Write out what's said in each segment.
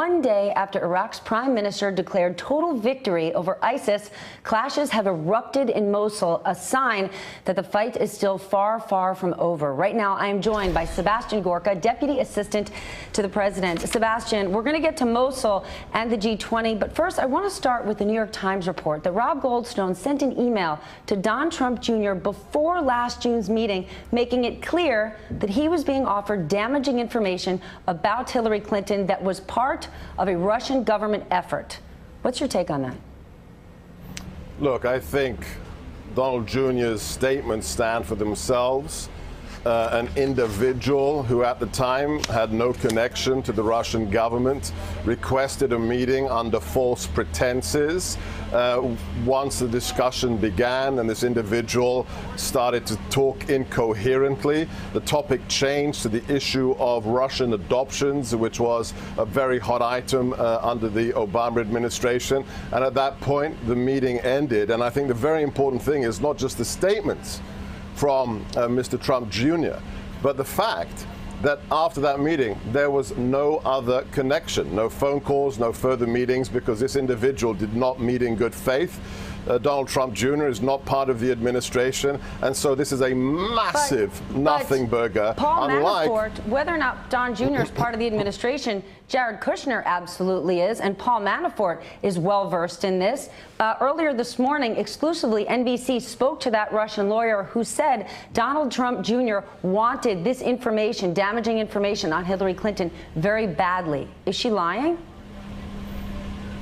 One day after Iraq's prime minister declared total victory over ISIS, clashes have erupted in Mosul, a sign that the fight is still far, far from over. Right now, I am joined by Sebastian Gorka, Deputy Assistant to the President. Sebastian, we're going to get to Mosul and the G20, but first I want to start with the New York Times report that Rob Goldstone sent an email to Donald Trump Jr. before last June's meeting, making it clear that he was being offered damaging information about Hillary Clinton that was part of a Russian government effort. What's your take on that? Look, I think Donald Jr.'s statements stand for themselves. An individual who at the time had no connection to the Russian government requested a meeting under false pretenses. Once the discussion began and this individual started to talk incoherently, the topic changed to the issue of Russian adoptions, which was a very hot item under the Obama administration. And at that point, the meeting ended. And I think the very important thing is not just the statements from Mr. Trump Jr., but the fact that after that meeting, there was no other connection, no phone calls, no further meetings, because this individual did not meet in good faith. Donald Trump Jr. is not part of the administration, and so this is a massive nothing burger. Paul Manafort, whether or not Don Jr. is part of the administration, Jared Kushner absolutely is, and Paul Manafort is well versed in this. Earlier this morning, exclusively, NBC spoke to that Russian lawyer who said Donald Trump Jr. wanted this information, damaging information on Hillary Clinton, very badly. Is she lying?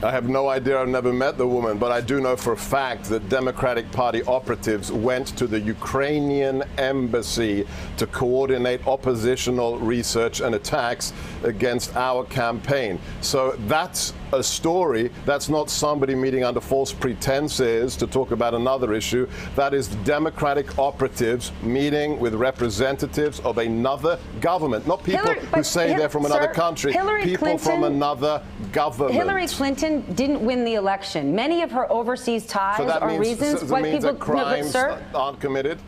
I have no idea. I've never met the woman, but I do know for a fact that Democratic Party operatives went to the Ukrainian embassy to coordinate oppositional research and attacks against our campaign. So that's a story. That's not somebody meeting under false pretenses to talk about another issue. That is Democratic operatives meeting with representatives of another government, not people who say they're from another country, people from another government. Hillary Clinton didn't win the election. Many of her overseas ties are reasons why people crimes aren't committed.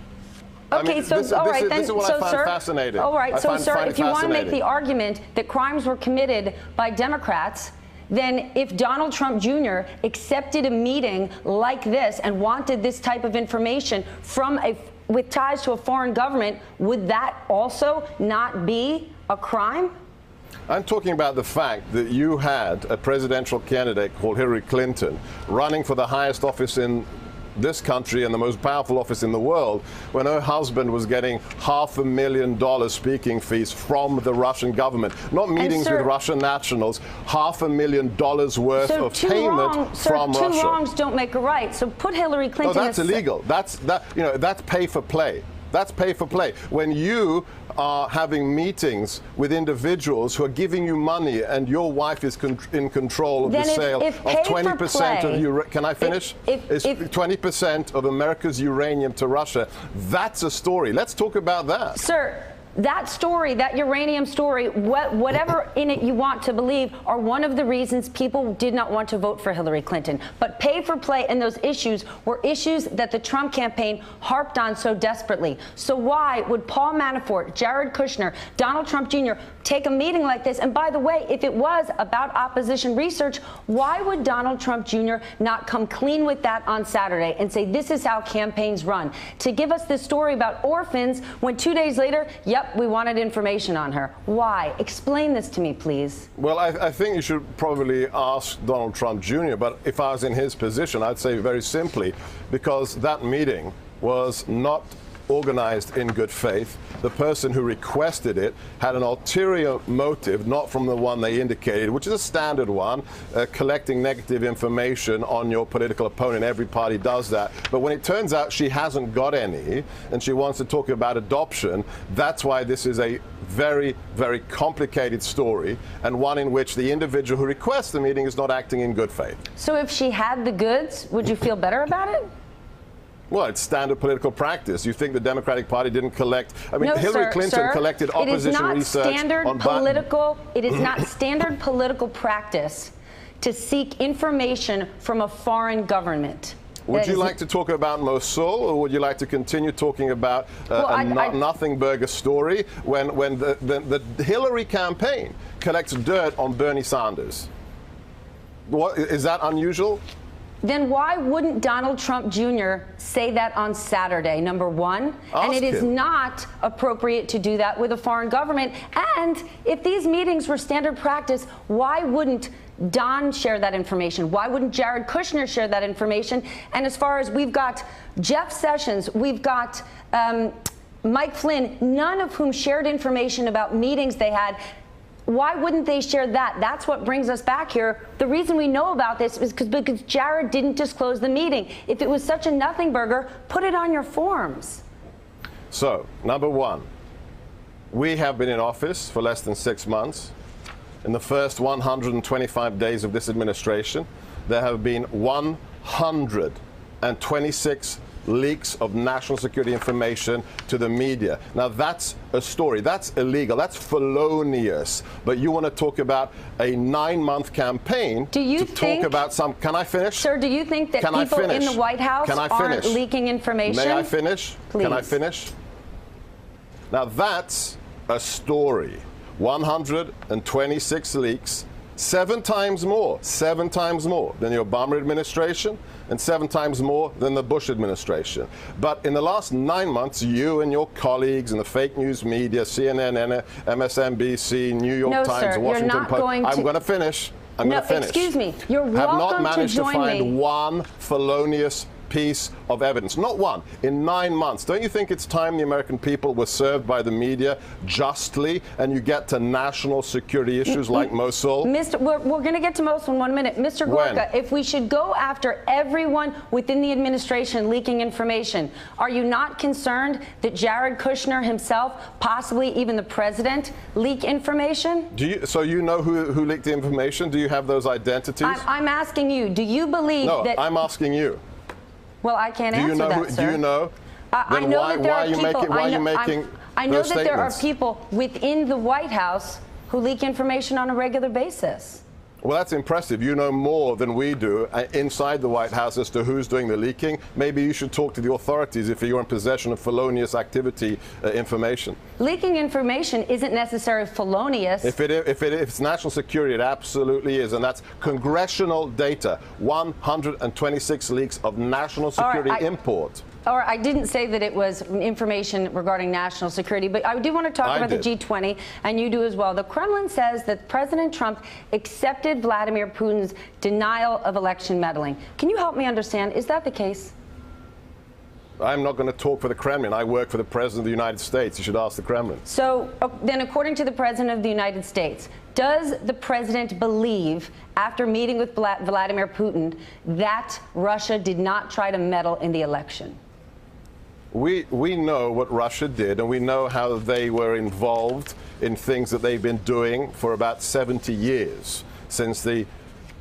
Okay, I mean, all right, then, this is what I find fascinating. All right, so, sir, if you want to make the argument that crimes were committed by Democrats, then if Donald Trump Jr. accepted a meeting like this and wanted this type of information from with ties to a foreign government, would that also not be a crime? I'm talking about the fact that you had a presidential candidate called Hillary Clinton running for the highest office in this country and the most powerful office in the world, when her husband was getting $500,000 speaking fees from the Russian government. Not meetings with Russian nationals, $500,000 worth of payment from Russia. Two wrongs don't make a right. So put Hillary Clinton. No, that's illegal. That's pay for play. That's pay for play. When you are having meetings with individuals who are giving you money and your wife is in control of the sale of 20% of your, can I finish? It's 20% of America's uranium to Russia. That's a story. Let's talk about that. Sir, that story, that uranium story, whatever in it you want to believe, are one of the reasons people did not want to vote for Hillary Clinton. But pay for play and those issues were issues that the Trump campaign harped on so desperately. So why would Paul Manafort, Jared Kushner, Donald Trump Jr. take a meeting like this? And by the way, if it was about opposition research, why would Donald Trump Jr. not come clean with that on Saturday and say this is how campaigns run? To give us this story about orphans when 2 days later, yep, we wanted information on her. Why? Explain this to me, please. Well, I think you should probably ask Donald Trump Jr., but if I was in his position, I'd say very simply, because that meeting was not organized in good faith. The person who requested it had an ulterior motive, not from the one they indicated, which is a standard one, collecting negative information on your political opponent. Every party does that. But when it turns out she hasn't got any and she wants to talk about adoption, that's why this is a very, very complicated story, and one in which the individual who requests the meeting is not acting in good faith. So if she had the goods, would you feel better about it? Well, it's standard political practice. You think the Democratic Party didn't collect? I mean, no, Hillary Clinton collected opposition research on It is not standard political practice to seek information from a foreign government. Would you like to talk about Mosul, or would you like to continue talking about nothing burger story when the Hillary campaign collects dirt on Bernie Sanders? What, is that unusual? Then why wouldn't Donald Trump Jr. say that on Saturday, number one? And it is not appropriate to do that with a foreign government. And if these meetings were standard practice, why wouldn't Don share that information? Why wouldn't Jared Kushner share that information? And as far as we've got Jeff Sessions, we've got Mike Flynn, none of whom shared information about meetings they had. Why wouldn't they share that? That's what brings us back here. The reason we know about this is because Jared didn't disclose the meeting. If it was such a nothing burger, put it on your forms. So, number one, we have been in office for less than 6 months. In the first 125 days of this administration, there have been 126 leaks of national security information to the media. Now that's a story. That's illegal. That's felonious. But you want to talk about a 9-month campaign to talk about some... Can I finish? Sir, do you think that people in the White House aren't leaking information? May I finish? Please. Can I finish? Now that's a story. 126 leaks, 7 times more than the Obama administration, and 7 times more than the Bush administration. But in the last 9 months, you and your colleagues in the fake news media, CNN, MSNBC, New York Times, Washington Post, I'm going to finish. I'm going to finish. Excuse me. You're welcome have not managed to to find one felonious piece of evidence. Not one. In 9 months. Don't you think it's time the American people were served by the media justly, and you get to national security issues like Mosul? We're going to get to Mosul in 1 minute. Mr. Gorka, if we should go after everyone within the administration leaking information, are you not concerned that Jared Kushner himself, possibly even the president, leak information? So you know who leaked the information? Do you have those identities? I'm asking you. Do you believe that... No, I'm asking you. Well, I can't answer that, sir. Do you know? I know why are you making I know that there are people within the White House who leak information on a regular basis. Well, that's impressive. You know more than we do inside the White House as to who's doing the leaking. Maybe you should talk to the authorities if you're in possession of felonious activity information. Leaking information isn't necessarily felonious. If it's national security, it absolutely is. And that's congressional data. 126 leaks of national security import. Or I didn't say that it was information regarding national security, but I do want to talk about the G20, and you do as well. The Kremlin says that President Trump accepted Vladimir Putin's denial of election meddling. Can you help me understand? Is that the case? I'm not going to talk for the Kremlin. I work for the President of the United States. You should ask the Kremlin. So then, according to the President of the United States, does the President believe, after meeting with Vladimir Putin, that Russia did not try to meddle in the election? We know what Russia did, and we know how they were involved in things that they've been doing for about 70 years, since the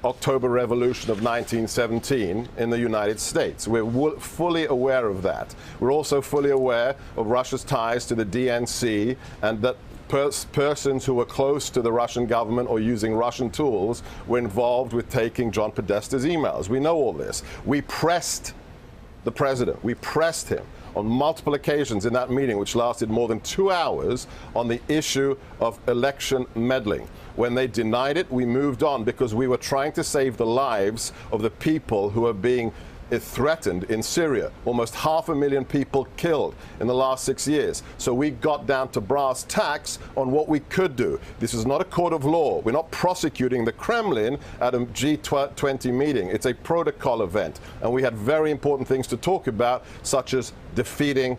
October Revolution of 1917 in the United States. We're fully aware of that. We're also fully aware of Russia's ties to the DNC, and that persons who were close to the Russian government or using Russian tools were involved with taking John Podesta's emails. We know all this. We pressed the president. We pressed him on multiple occasions in that meeting, which lasted more than 2 hours, on the issue of election meddling. When they denied it, we moved on because we were trying to save the lives of the people who are being threatened in Syria. Almost 500,000 people killed in the last 6 years. So we got down to brass tacks on what we could do. This is not a court of law. We're not prosecuting the Kremlin at a G20 meeting. It's a protocol event. And we had very important things to talk about, such as defeating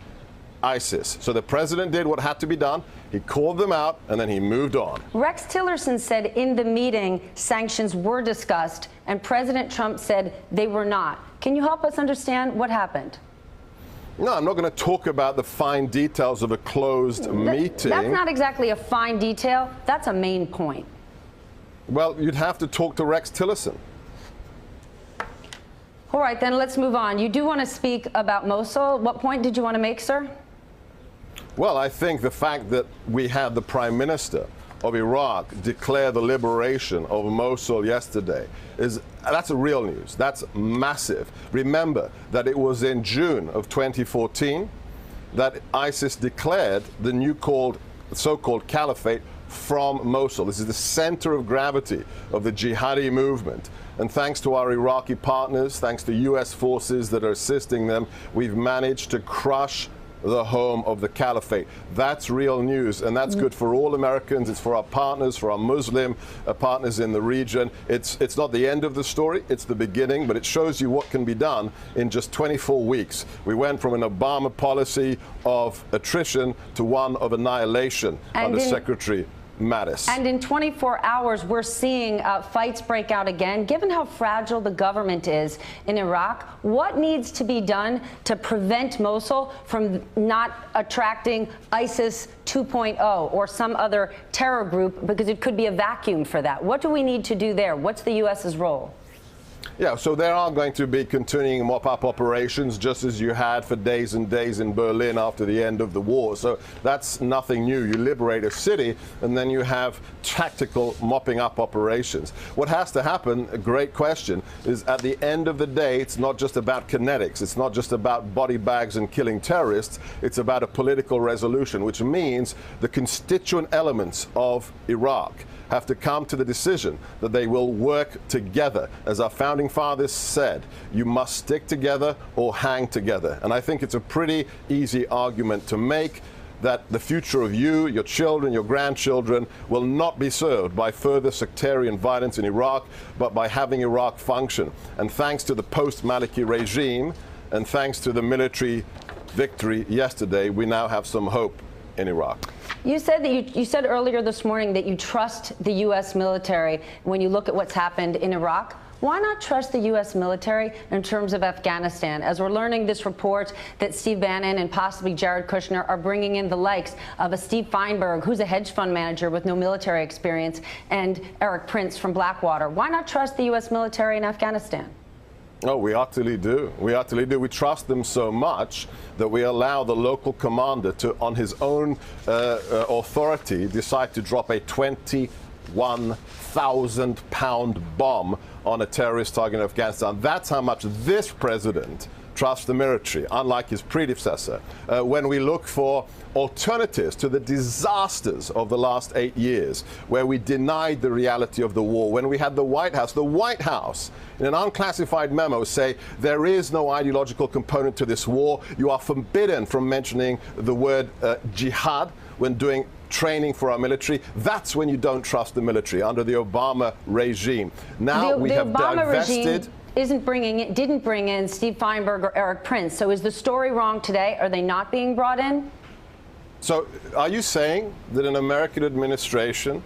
ISIS. So the president did what had to be done. He called them out, and then he moved on. Rex Tillerson said in the meeting sanctions were discussed, and President Trump said they were not. Can you help us understand what happened? No, I'm not going to talk about the fine details of a closed meeting. That's not exactly a fine detail. That's a main point. Well, you'd have to talk to Rex Tillerson. All right, then let's move on. You do want to speak about Mosul. What point did you want to make, sir? Well, I think the fact that we had the Prime Minister of Iraq declare the liberation of Mosul yesterday, that's a real news. That's massive. Remember that it was in June of 2014 that ISIS declared the new so-called caliphate from Mosul. This is the center of gravity of the jihadi movement. And thanks to our Iraqi partners, thanks to U.S. forces that are assisting them, we've managed to crush the home of the caliphate. That's real news, and that's good for all Americans. It's for our partners, for our Muslim partners in the region. It's not the end of the story, it's the beginning, but it shows you what can be done in just 24 weeks. We went from an Obama policy of attrition to one of annihilation under Secretary Mattis. And in 24 hours, we're seeing fights break out again. Given how fragile the government is in Iraq, what needs to be done to prevent Mosul from not attracting ISIS 2.0 or some other terror group, because it could be a vacuum for that? What do we need to do there? What's the U.S.'s role? Yeah, so there are going to be continuing mop-up operations, just as you had for days and days in Berlin after the end of the war. So that's nothing new. You liberate a city, and then you have tactical mopping up operations. What has to happen, a great question, is at the end of the day, it's not just about kinetics. It's not just about body bags and killing terrorists. It's about a political resolution, which means the constituent elements of Iraq have to come to the decision that they will work together. As our founding fathers said, you must stick together or hang together. And I think it's a pretty easy argument to make that the future of you, your children, your grandchildren will not be served by further sectarian violence in Iraq, but by having Iraq function. And thanks to the post-Maliki regime, and thanks to the military victory yesterday, we now have some hope in Iraq. You said that you said earlier this morning that you trust the U.S. military when you look at what's happened in Iraq. Why not trust the U.S. military in terms of Afghanistan? As we're learning this report that Steve Bannon and possibly Jared Kushner are bringing in the likes of a Steve Feinberg, who's a hedge fund manager with no military experience, and Eric Prince from Blackwater. Why not trust the U.S. military in Afghanistan? Oh, we utterly do. We utterly do. We trust them so much that we allow the local commander to, on his own authority, decide to drop a 21,000-pound bomb on a terrorist target in Afghanistan. That's how much this president trusts the military, unlike his predecessor. When we look for alternatives to the disasters of the last 8 years, where we denied the reality of the war, when we had the White House in an unclassified memo say there is no ideological component to this war. You are forbidden from mentioning the word jihad when doing training for our military. That's when you don't trust the military under the Obama regime. Now we have divested. Didn't bring in Steve Feinberg or Eric Prince. So is the story wrong today? Are they not being brought in? So are you saying that an American administration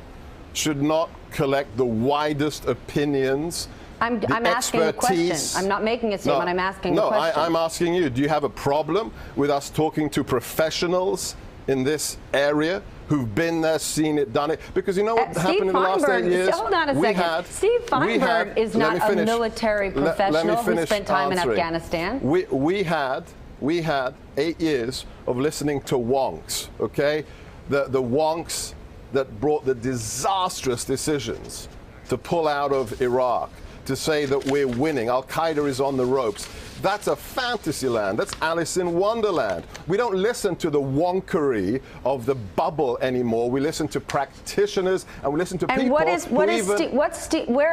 should not collect the widest opinions? I'm asking a question. I'm not making a statement. I'm asking a question. No, I'm asking you. Do you have a problem with us talking to professionals in this area who've been there, seen it, done it? Because you know what happened in the last 8 years? Hold on a second. Steve Feinberg is not a military professional who spent time in Afghanistan. We had 8 years of listening to wonks, okay? The wonks that brought the disastrous decisions to pull out of Iraq, to say that we're winning, Al-Qaeda is on the ropes. That's a fantasy land. That's Alice in Wonderland. We don't listen to the wonkery of the bubble anymore. We listen to practitioners, and we listen to people. And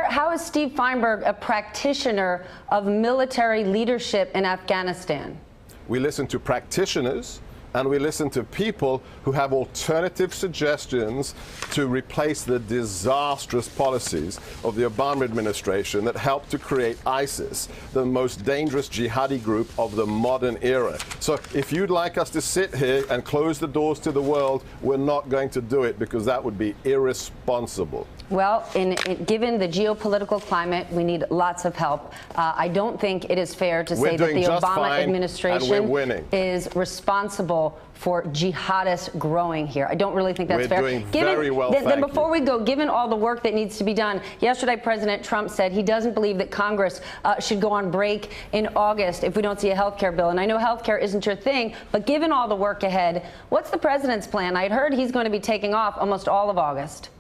how is Steve Feinberg a practitioner of military leadership in Afghanistan? We listen to practitioners, and we listen to people who have alternative suggestions to replace the disastrous policies of the Obama administration that helped to create ISIS, the most dangerous jihadi group of the modern era. So if you'd like us to sit here and close the doors to the world, we're not going to do it, because that would be irresponsible. Well, given the geopolitical climate, we need lots of help. I don't think it is fair to say that the Obama administration is responsible for jihadists growing here. I don't really think that's fair. We're doing very well, thank you. Then before we go, given all the work that needs to be done, yesterday President Trump said he doesn't believe that Congress should go on break in August if we don't see a health care bill. And I know health care isn't your thing, but given all the work ahead, what's the president's plan? I'd heard he's going to be taking off almost all of August.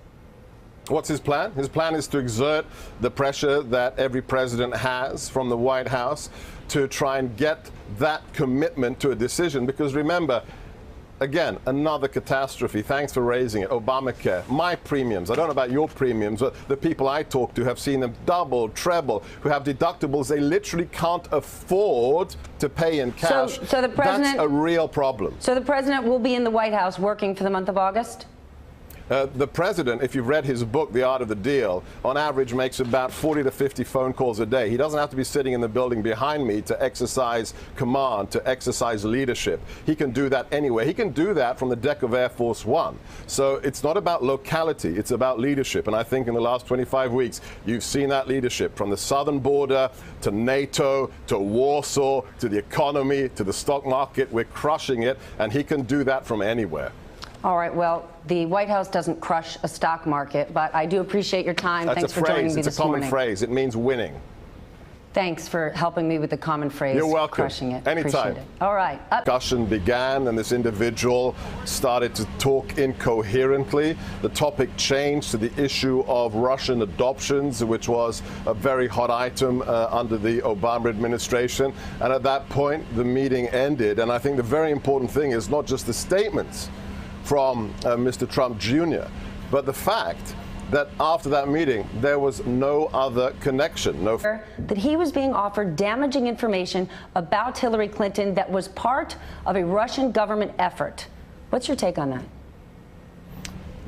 What's his plan? His plan is to exert the pressure that every president has from the White House to try and get that commitment to a decision. Because remember, again, another catastrophe. Thanks for raising it. Obamacare. My premiums, I don't know about your premiums, but the people I talk to have seen them double, treble, who have deductibles they literally can't afford to pay in cash. So the president, that's a real problem. So the president will be in the White House working for the month of August? The president, if you've read his book, The Art of the Deal, on average makes about 40 to 50 phone calls a day. He doesn't have to be sitting in the building behind me to exercise command, to exercise leadership. He can do that anywhere. He can do that from the deck of Air Force One. So it's not about locality, it's about leadership. And I think in the last 25 weeks, you've seen that leadership from the southern border to NATO, to Warsaw, to the economy, to the stock market. We're crushing it, and he can do that from anywhere. All right, well, the White House doesn't crush a stock market, but I do appreciate your time. That's Thanks for joining me this morning. It's a common phrase. It means winning. Thanks for helping me with the common phrase. You're welcome. Crushing it. Anytime. Appreciate it. All right. Discussion began, and this individual started to talk incoherently. The topic changed to the issue of Russian adoptions, which was a very hot item under the Obama administration. And at that point, the meeting ended. And I think the very important thing is not just the statements from Mr. Trump Jr., but the fact that after that meeting, there was no other connection. That he was being offered damaging information about Hillary Clinton that was part of a Russian government effort. What's your take on that?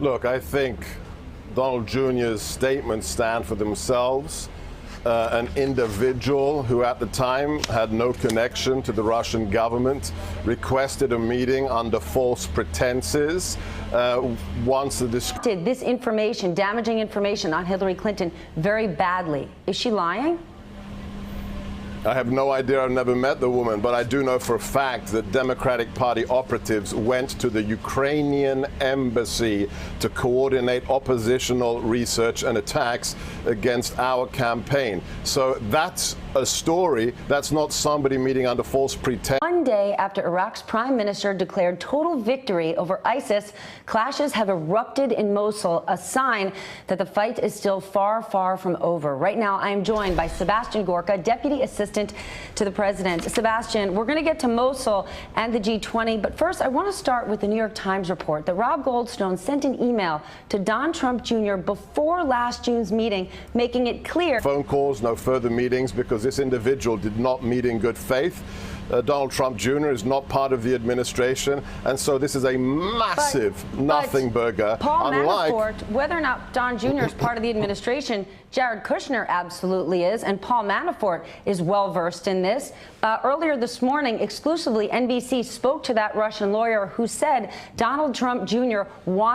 Look, I think Donald Jr.'s statements stand for themselves. An individual who at the time had no connection to the Russian government requested a meeting under false pretenses. Wants to did this information, damaging information on Hillary Clinton very badly. Is she lying? I have no idea. I've never met the woman, but I do know for a fact that Democratic Party operatives went to the Ukrainian embassy to coordinate oppositional research and attacks against our campaign. So that's a story. That's not somebody meeting under false pretense. One day after Iraq's prime minister declared total victory over ISIS, clashes have erupted in Mosul, a sign that the fight is still far, far from over. Right now, I am joined by Sebastian Gorka, Deputy Assistant to the President. Sebastian, we're going to get to Mosul and the G20, but first I want to start with the New York Times report that Rob Goldstone sent an email to Don Trump Jr. before last June's meeting, making it clear. Phone calls, no further meetings, because this individual did not meet in good faith. Donald Trump Jr. is not part of the administration, and so this is a massive nothing burger. Paul Manafort, whether or not Don Jr. is part of the administration, Jared Kushner absolutely is, and Paul Manafort is well versed in this. Earlier this morning, exclusively, NBC spoke to that Russian lawyer who said Donald Trump Jr. wanted